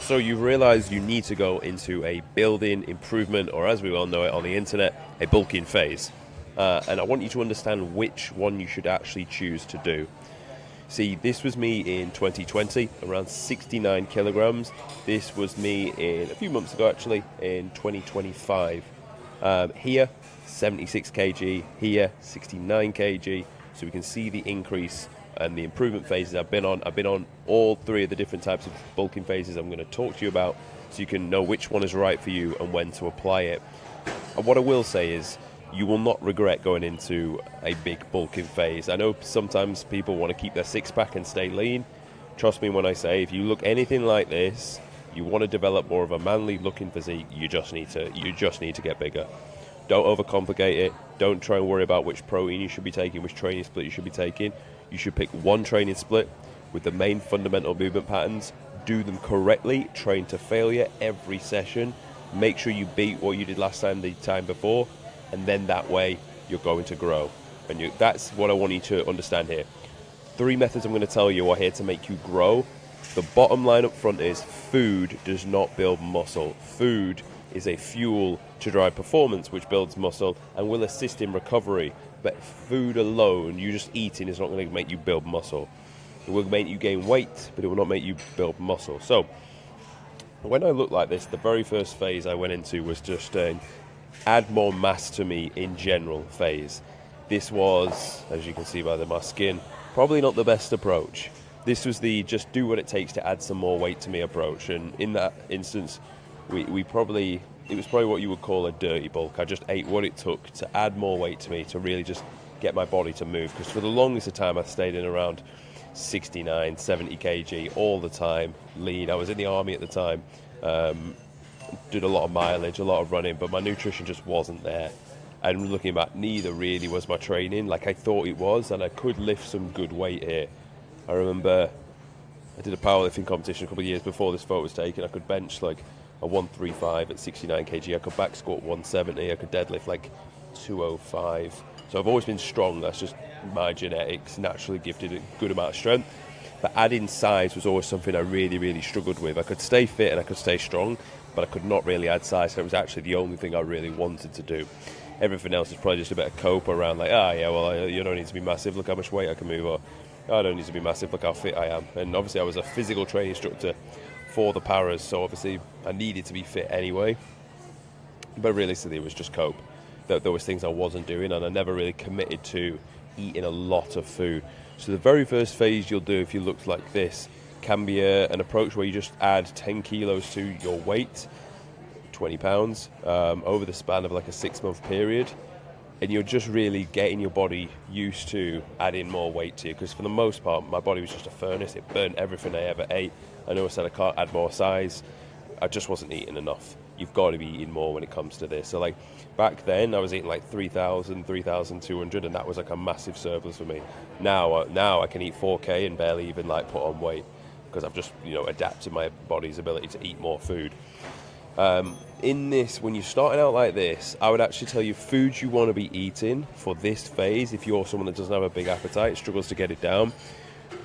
So you've realized you need to go into a building improvement, or as we well know it on the internet, a bulking phase. And I want you to understand which one you should actually choose to do. See, this was me in 2020, around 69 kilograms. This was me in a few months ago, actually, in 2025. Here, 76 kg. Here, 69 kg. So we can see the increase and the improvement phases I've been on. I've been on all three of the different types of bulking phases I'm going to talk to you about, so you can know which one is right for you and when to apply it. And what I will say is, you will not regret going into a big bulking phase. I know sometimes people want to keep their six-pack and stay lean. Trust me when I say, if you look anything like this, you want to develop more of a manly-looking physique, you just need to get bigger. Don't overcomplicate it. Don't try and worry about which protein you should be taking, which training split you should be taking. You should pick one training split with the main fundamental movement patterns. Do them correctly. Train to failure every session. Make sure you beat what you did last time, the time before. And then that way you're going to grow. And that's what I want you to understand here. 3 methods I'm going to tell you are here to make you grow. The bottom line up front is food does not build muscle. Food is a fuel to drive performance, which builds muscle and will assist in recovery. But food alone, you just eating, is not going to make you build muscle. It will make you gain weight, but it will not make you build muscle. So when I look like this, the very first phase I went into was just add more mass to me in general phase. This was, as you can see by my skin, probably not the best approach. This was the just do what it takes to add some more weight to me approach. And in that instance, it was probably what you would call a dirty bulk. I just ate what it took to add more weight to me to really just get my body to move. Because for the longest of time, I stayed in around 69, 70 kg all the time, lean. I was in the army at the time. Did a lot of mileage, a lot of running, but my nutrition just wasn't there. And looking back, neither really was my training like I thought it was, and I could lift some good weight here. I remember I did a powerlifting competition a couple of years before this photo was taken. I could bench like a 135 at 69 kg. I could back squat 170. I could deadlift like 205. So I've always been strong. That's just my genetics, naturally gifted a good amount of strength. But adding size was always something I really, really struggled with. I could stay fit and I could stay strong, but I could not really add size. So it was actually the only thing I really wanted to do. Everything else is probably just a bit of cope around like, you don't need to be massive, look how much weight I can move, or I don't need to be massive, look how fit I am. And obviously I was a physical training instructor for the paras, so obviously I needed to be fit anyway. But realistically it was just cope. There was things I wasn't doing, and I never really committed to eating a lot of food. So the very first phase you'll do if you look like this can be an approach where you just add 10 kilos to your weight, 20 pounds, over the span of like a 6-month period. And you're just really getting your body used to adding more weight to you. Because for the most part, my body was just a furnace. It burned everything I ever ate. I know I said I can't add more size. I just wasn't eating enough. You've got to be eating more when it comes to this. So like back then I was eating like 3,000, 3,200, and that was like a massive surplus for me. Now I can eat 4K and barely even like put on weight, because I've just adapted my body's ability to eat more food. In this, when you're starting out like this, I would actually tell you foods you want to be eating for this phase. If you're someone that doesn't have a big appetite, struggles to get it down,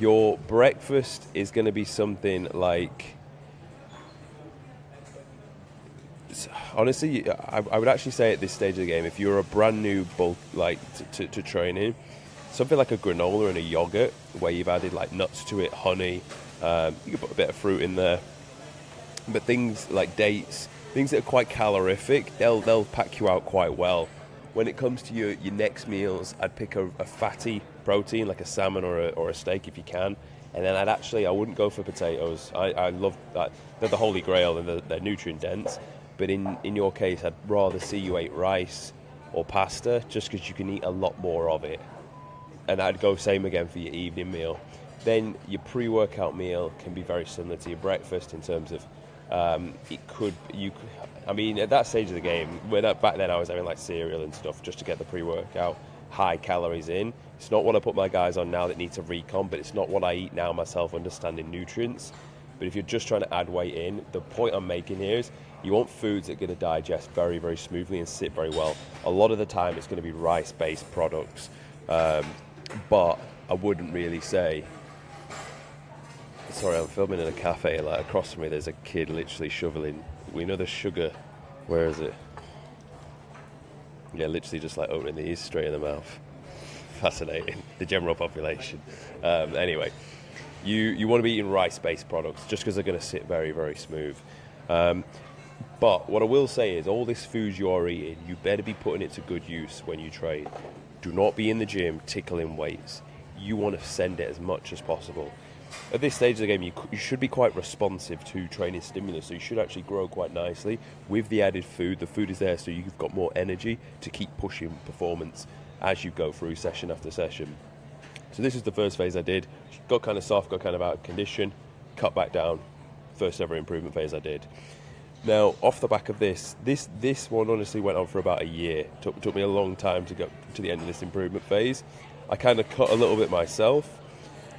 your breakfast is going to be something like, honestly, I would actually say at this stage of the game, if you're a brand new bulk like to training, something like a granola and a yogurt where you've added like nuts to it, honey, you can put a bit of fruit in there, but things like dates, things that are quite calorific, they'll pack you out quite well. When it comes to your next meals, I'd pick a fatty protein like a salmon or a steak if you can. And then I wouldn't go for potatoes. I love that. They're the holy grail and they're nutrient dense. But in your case, I'd rather see you eat rice or pasta, just because you can eat a lot more of it. And I'd go same again for your evening meal. Then your pre-workout meal can be very similar to your breakfast in terms of at that stage of the game, back then I was having like cereal and stuff just to get the pre-workout high calories in. It's not what I put my guys on now that need to recon, but it's not what I eat now myself, understanding nutrients. But if you're just trying to add weight in, the point I'm making here is you want foods that are going to digest very, very smoothly and sit very well. A lot of the time it's going to be rice-based products, but I wouldn't really say Sorry, I'm filming in a cafe. Like across from me, there's a kid literally shoveling. We know the sugar. Where is it? Yeah, literally just like opening these straight in the mouth. Fascinating. The general population. Anyway, you want to be eating rice-based products just because they're going to sit very, very smooth. But what I will say is, all this food you are eating, you better be putting it to good use when you train. Do not be in the gym tickling weights. You want to send it as much as possible. At this stage of the game, you should be quite responsive to training stimulus, so you should actually grow quite nicely with the added food. The food is there so you've got more energy to keep pushing performance as you go through session after session. So this is the first phase I did. Got kind of soft, got kind of out of condition, cut back down. First ever improvement phase I did. Now, off the back of this one honestly went on for about a year. Took me a long time to get to the end of this improvement phase. I kind of cut a little bit myself.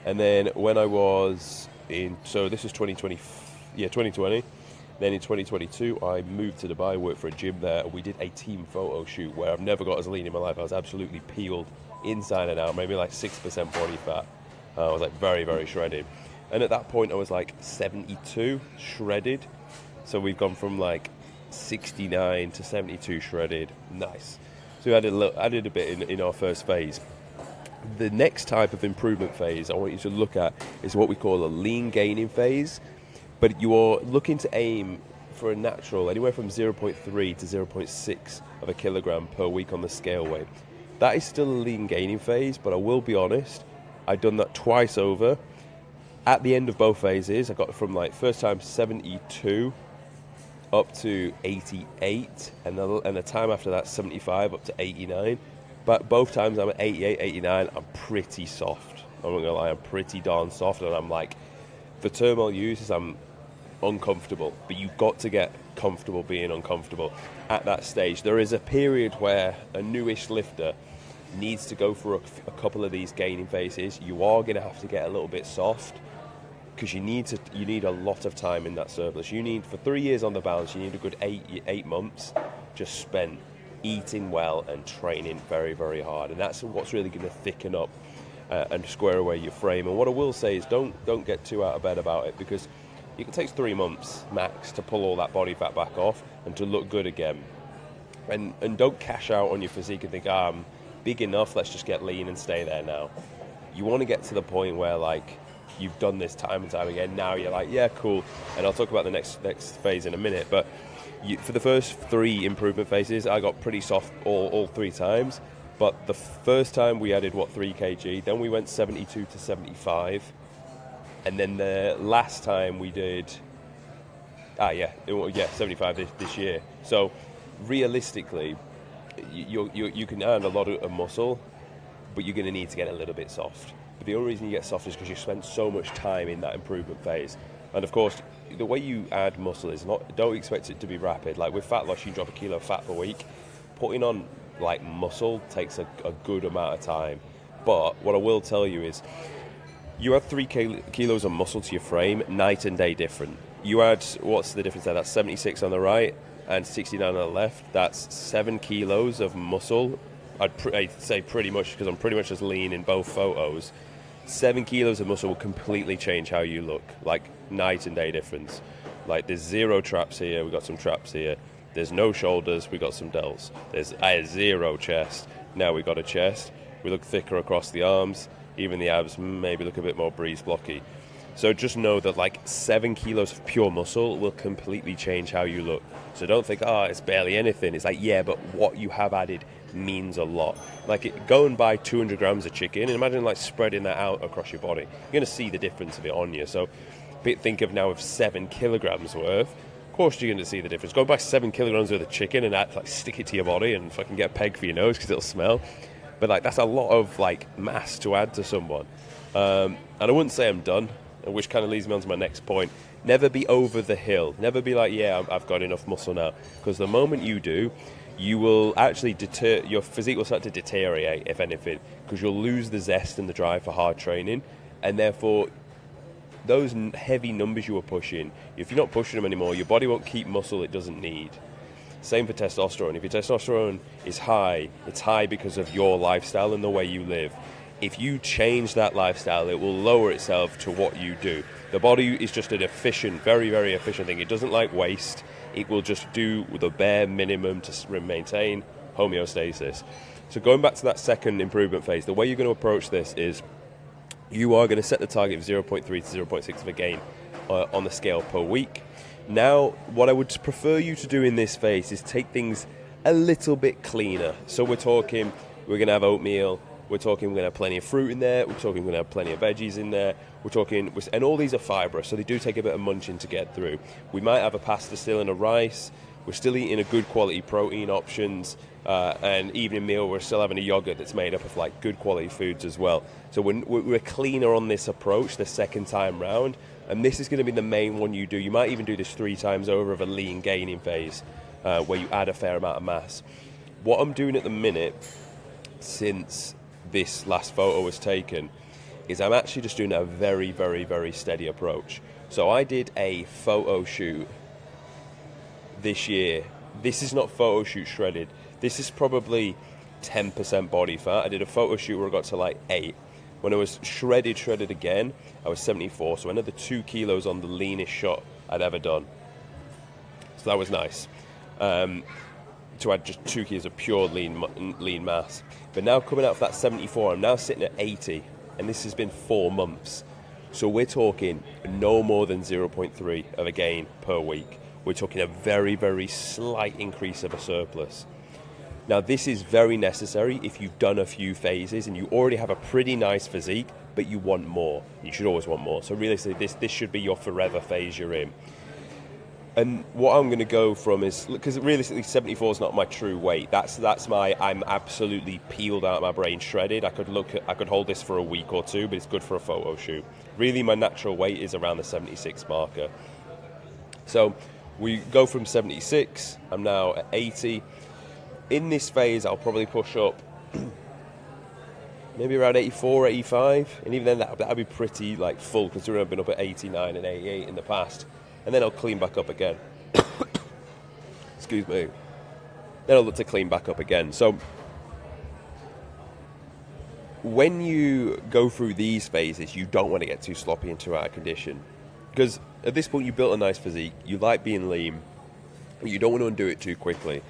And then when I was so this was 2020. Then in 2022, I moved to Dubai, worked for a gym there. We did a team photo shoot where I've never got as lean in my life. I was absolutely peeled inside and out, maybe like 6% body fat. I was like very, very shredded. And at that point, I was like 72 shredded. So we've gone from like 69 to 72 shredded. Nice. So we added a bit in our first phase. The next type of improvement phase I want you to look at is what we call a lean gaining phase, but you're looking to aim for a natural anywhere from 0.3 to 0.6 of a kilogram per week on the scale weight. That is still a lean gaining phase, but I will be honest, I've done that twice over. At the end of both phases, I got from like first time 72 up to 88, and the time after that 75 up to 89. But both times I'm at 88, 89, I'm pretty soft. I'm not going to lie, I'm pretty darn soft. And I'm like, the term I'll use is I'm uncomfortable. But you've got to get comfortable being uncomfortable at that stage. There is a period where a newish lifter needs to go for a couple of these gaining phases. You are going to have to get a little bit soft because you need a lot of time in that surplus. You need, for 3 years on the balance, you need a good eight months just spent eating well and training very, very hard, and that's what's really going to thicken up and square away your frame. And what I will say is don't get too out of bed about it, because it takes 3 months max to pull all that body fat back off and to look good again. And don't cash out on your physique and think, I'm big enough, let's just get lean and stay there now. You want to get to the point where like you've done this time and time again. Now you're like, yeah, cool. And I'll talk about the next phase in a minute, but for the first 3 improvement phases, I got pretty soft all 3 times. But the first time we added, 3 kg, then we went 72 to 75. And then the last time we did, 75 this year. So realistically, you can earn a lot of muscle, but you're going to need to get a little bit soft. But the only reason you get soft is because you spent so much time in that improvement phase. And of course, the way you add muscle is don't expect it to be rapid. Like with fat loss, you drop a kilo of fat per week. Putting on like muscle takes a good amount of time. But what I will tell you is, you add 3 kilos of muscle to your frame, night and day different. You add, what's the difference there? That's 76 on the right and 69 on the left. That's 7 kilos of muscle. I'd say pretty much, because I'm pretty much as lean in both photos. 7 kilos of muscle will completely change how you look, like night and day difference. Like there's 0 traps here, we got some traps here. There's no shoulders, we got some delts. I had 0 chest, now we got a chest. We look thicker across the arms, even the abs maybe look a bit more breeze blocky. So just know that like 7 kilos of pure muscle will completely change how you look. So don't think, it's barely anything. It's like, yeah, but what you have added means a lot. Like go and buy 200 grams of chicken and imagine like spreading that out across your body. You're going to see the difference of it on you. So think of now of 7 kilograms worth. Of course you're going to see the difference. Go and buy 7 kilograms worth of chicken and stick it to your body and fucking get a peg for your nose because it'll smell. But like that's a lot of like mass to add to someone. And I wouldn't say I'm done, which kind of leads me on to my next point. Never be over the hill. Never be like, yeah, I've got enough muscle now. Because the moment you do, you will actually your physique will start to deteriorate, if anything, because you'll lose the zest and the drive for hard training, and therefore those heavy numbers you were pushing, if you're not pushing them anymore, your body won't keep muscle it doesn't need. Same for testosterone. If your testosterone is high, it's high because of your lifestyle and the way you live. If you change that lifestyle, it will lower itself to what you do. The body is just an efficient, very, very efficient thing. It doesn't like waste. It will just do the bare minimum to maintain homeostasis. So going back to that second improvement phase, the way you're going to approach this is you are going to set the target of 0.3 to 0.6 of a gain on the scale per week. Now, what I would prefer you to do in this phase is take things a little bit cleaner. So we're talking, we're going to have oatmeal, we're talking we're going to have plenty of fruit in there, we're talking we're going to have plenty of veggies in there, we're talking, and all these are fibrous, so they do take a bit of munching to get through. We might have a pasta still and a rice, we're still eating a good quality protein options, and evening meal we're still having a yogurt that's made up of like good quality foods as well. So we're cleaner on this approach the second time round, and this is going to be the main one you do. You might even do this 3 times over of a lean gaining phase, where you add a fair amount of mass. What I'm doing at the minute, since this last photo was taken, is I'm actually just doing a very, very, very steady approach. So I did a photo shoot this year. This is not photo shoot shredded. This is probably 10% body fat. I did a photo shoot where I got to like 8. When I was shredded again, I was 74. So another 2 kilos on the leanest shot I'd ever done. So that was nice. To add just 2 kilos of pure lean mass. But now coming out of that 74, I'm now sitting at 80, and this has been 4 months. So we're talking no more than 0.3 of a gain per week. We're talking a very, very slight increase of a surplus. Now this is very necessary if you've done a few phases and you already have a pretty nice physique, but you want more. You should always want more. So realistically, this should be your forever phase you're in. And what I'm going to go from is, because realistically 74 is not my true weight. That's my, I'm absolutely peeled out of my brain, shredded. I could hold this for a week or 2, but it's good for a photo shoot. Really, my natural weight is around the 76 marker. So we go from 76. I'm now at 80. In this phase, I'll probably push up maybe around 84, 85, and even then that'll be pretty like full, considering I've been up at 89 and 88 in the past. And then I'll clean back up again. Excuse me. Then I'll look to clean back up again. So when you go through these phases, you don't want to get too sloppy and too out of condition. Because at this point, you built a nice physique. You like being lean. But you don't want to undo it too quickly.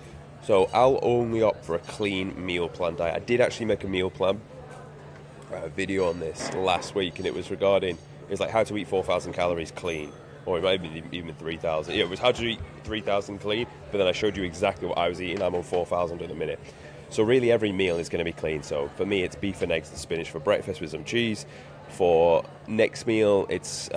So I'll only opt for a clean meal plan diet. I did actually make a meal plan video on this last week, and it was like how to eat 4,000 calories clean. Or it might be even 3,000. Yeah, it was how to eat 3,000 clean, but then I showed you exactly what I was eating. I'm on 4,000 at the minute. So really every meal is going to be clean. So for me, it's beef and eggs and spinach for breakfast with some cheese. For next meal, it's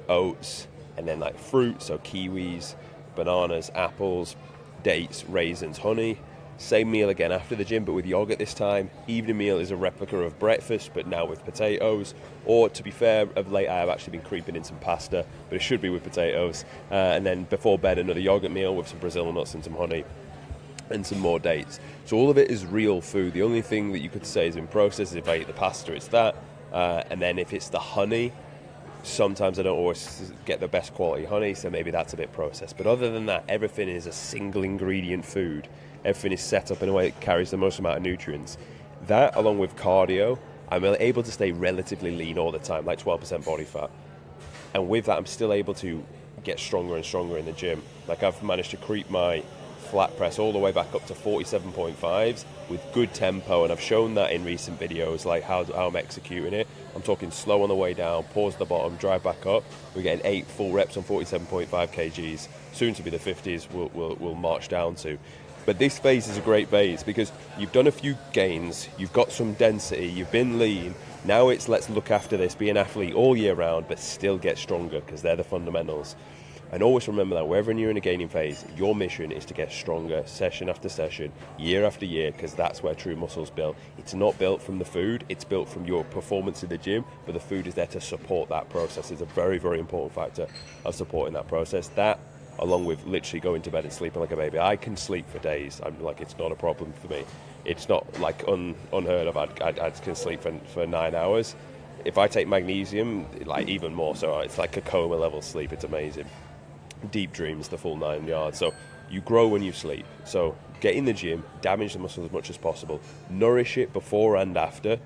oats and then like fruit, so kiwis, bananas, apples, dates, raisins, honey. Same meal again after the gym, but with yogurt this time. Evening meal is a replica of breakfast, but now with potatoes. Or, to be fair, of late I have actually been creeping in some pasta, but it should be with potatoes. And then before bed, another yogurt meal with some Brazil nuts and some honey and some more dates. So all of it is real food. The only thing that you could say is in process is if I eat the pasta, it's that. And then if it's the honey, sometimes I don't always get the best quality honey, so maybe that's a bit processed. But other than that, everything is a single ingredient food. Everything is set up in a way that carries the most amount of nutrients. That, along with cardio, I'm able to stay relatively lean all the time, like 12% body fat. And with that, I'm still able to get stronger and stronger in the gym. Like I've managed to creep my flat press all the way back up to 47.5s with good tempo, and I've shown that in recent videos, like how I'm executing it. I'm talking slow on the way down, pause at the bottom, drive back up. We're getting 8 full reps on 47.5 kgs. Soon to be the 50s we'll march down to. But this phase is a great phase because you've done a few gains, you've got some density, you've been lean. Now it's let's look after this, be an athlete all year round, but still get stronger, because they're the fundamentals. And always remember that wherever you're in a gaining phase, your mission is to get stronger session after session, year after year, because that's where true muscle's built. It's not built from the food, it's built from your performance in the gym, but the food is there to support that process. It's a very, very important factor of supporting that process. That, along with literally going to bed and sleeping like a baby. I can sleep for days. I'm like, it's not a problem for me. It's not like unheard of. I can sleep for 9 hours. If I take magnesium, like even more so, it's like a coma level sleep. It's amazing. Deep dreams, the full 9 yards. So you grow when you sleep. So get in the gym, damage the muscle as much as possible, nourish it before and after,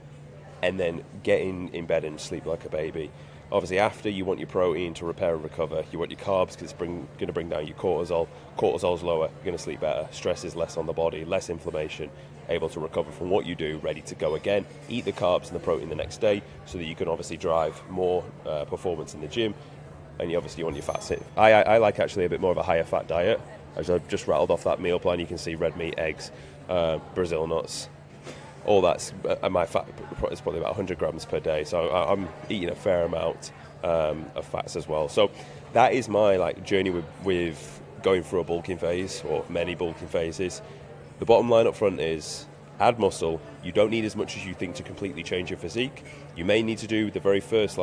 and then get in bed and sleep like a baby. Obviously, after, you want your protein to repair and recover. You want your carbs because it's going to bring down your cortisol. Cortisol's lower, you're going to sleep better. Stress is less on the body, less inflammation, able to recover from what you do, ready to go again. Eat the carbs and the protein the next day so that you can obviously drive more performance in the gym. And you obviously want your fats in. I like actually a bit more of a higher fat diet. As I've just rattled off that meal plan, you can see red meat, eggs, Brazil nuts. All that's, my fat is probably about 100 grams per day, so I'm eating a fair amount of fats as well. So that is my journey with going through a bulking phase, or many bulking phases. The bottom line up front is add muscle. You don't need as much as you think to completely change your physique. You may need to do the very first,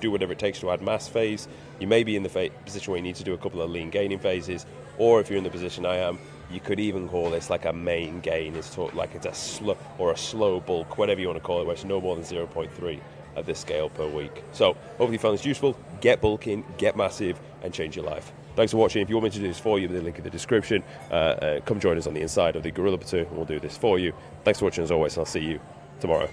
do whatever it takes to add mass phase. You may be in the position where you need to do a couple of lean gaining phases, or if you're in the position I am, you could even call this like a main gain. It's a slow bulk, whatever you want to call it, where it's no more than 0.3 at this scale per week. So hopefully you found this useful. Get bulking, get massive, and change your life. Thanks for watching. If you want me to do this for you, the link in the description. Come join us on the inside of the Gorilla Tattoo, and we'll do this for you. Thanks for watching as always, and I'll see you tomorrow.